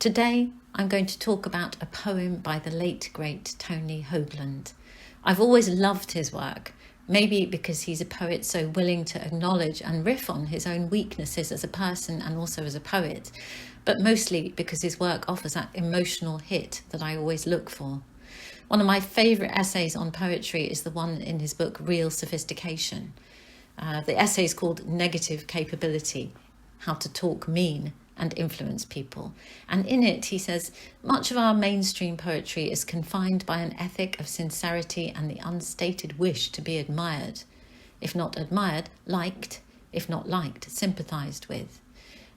Today, I'm going to talk about a poem by the late, great Tony Hoagland. I've always loved his work, maybe because he's a poet so willing to acknowledge and riff on his own weaknesses as a person and also as a poet, but mostly because his work offers that emotional hit that I always look for. One of my favourite essays on poetry is the one in his book Real Sophistication. The essay is called Negative Capability, How to Talk Mean and Influence People. And in it, he says, much of our mainstream poetry is confined by an ethic of sincerity and the unstated wish to be admired. If not admired, liked. If not liked, sympathised with.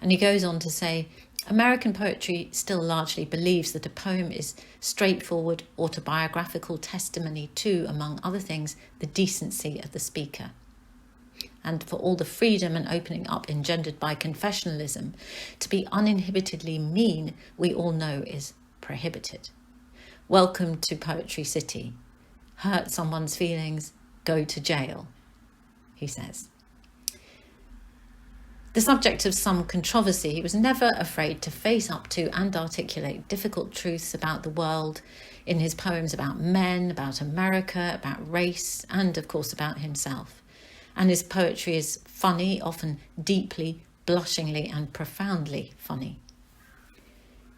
And he goes on to say, American poetry still largely believes that a poem is straightforward autobiographical testimony to, among other things, the decency of the speaker. And for all the freedom and opening up engendered by confessionalism, to be uninhibitedly mean, we all know is prohibited. Welcome to Poetry City. Hurt someone's feelings, go to jail, he says. The subject of some controversy, he was never afraid to face up to and articulate difficult truths about the world in his poems about men, about America, about race, and of course about himself. And his poetry is funny, often deeply, blushingly and profoundly funny.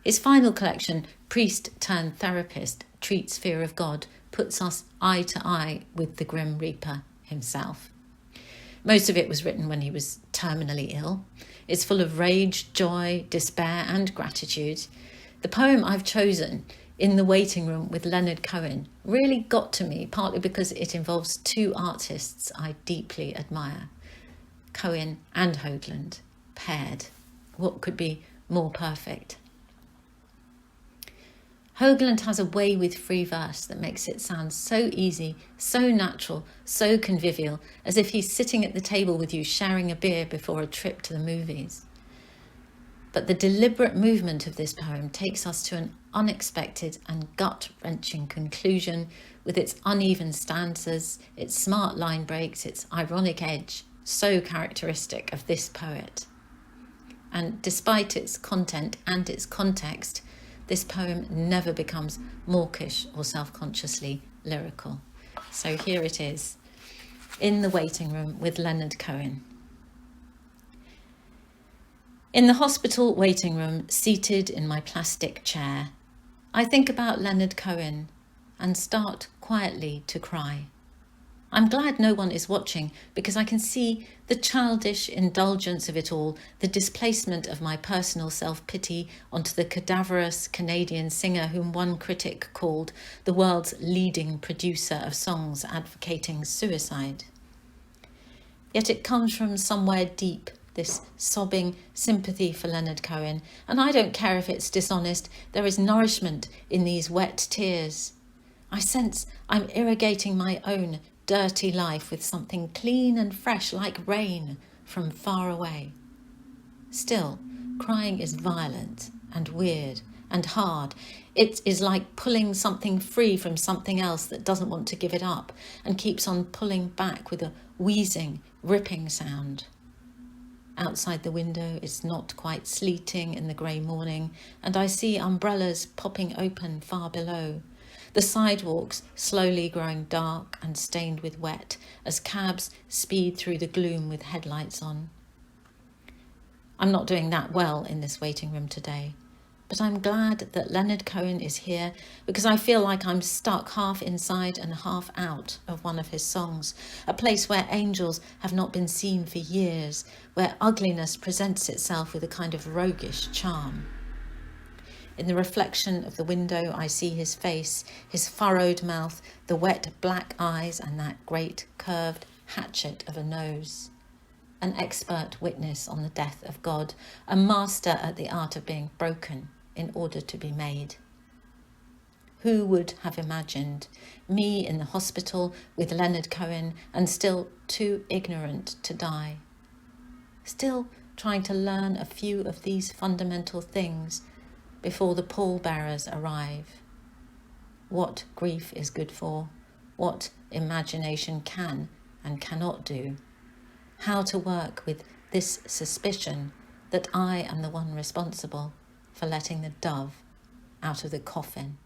His final collection, Priest Turned Therapist, treats fear of God, puts us eye to eye with the Grim Reaper himself. Most of it was written when he was terminally ill. It's full of rage, joy, despair and gratitude. The poem I've chosen, In the Waiting Room with Leonard Cohen, really got to me, partly because it involves two artists I deeply admire, Cohen and Hoagland, paired. What could be more perfect? Hoagland has a way with free verse that makes it sound so easy, so natural, so convivial, as if he's sitting at the table with you sharing a beer before a trip to the movies. But the deliberate movement of this poem takes us to an unexpected and gut-wrenching conclusion with its uneven stanzas, its smart line breaks, its ironic edge, so characteristic of this poet. And despite its content and its context, this poem never becomes mawkish or self-consciously lyrical. So here it is, In the Waiting Room with Leonard Cohen. In the hospital waiting room, seated in my plastic chair, I think about Leonard Cohen and start quietly to cry. I'm glad no one is watching because I can see the childish indulgence of it all, the displacement of my personal self-pity onto the cadaverous Canadian singer whom one critic called the world's leading producer of songs advocating suicide. Yet it comes from somewhere deep, this sobbing sympathy for Leonard Cohen, and I don't care if it's dishonest, there is nourishment in these wet tears. I sense I'm irrigating my own dirty life with something clean and fresh like rain from far away. Still, crying is violent and weird and hard. It is like pulling something free from something else that doesn't want to give it up and keeps on pulling back with a wheezing, ripping sound. Outside the window, it's not quite sleeting in the grey morning, and I see umbrellas popping open far below. The sidewalks slowly growing dark and stained with wet as cabs speed through the gloom with headlights on. I'm not doing that well in this waiting room today, but I'm glad that Leonard Cohen is here because I feel like I'm stuck half inside and half out of one of his songs, a place where angels have not been seen for years, where ugliness presents itself with a kind of roguish charm. In the reflection of the window, I see his face, his furrowed mouth, the wet black eyes, and that great curved hatchet of a nose. An expert witness on the death of God, a master at the art of being broken in order to be made. Who would have imagined me in the hospital with Leonard Cohen and still too ignorant to die? Still trying to learn a few of these fundamental things before the pallbearers arrive. What grief is good for, what imagination can and cannot do, how to work with this suspicion that I am the one responsible, for letting the dove out of the coffin.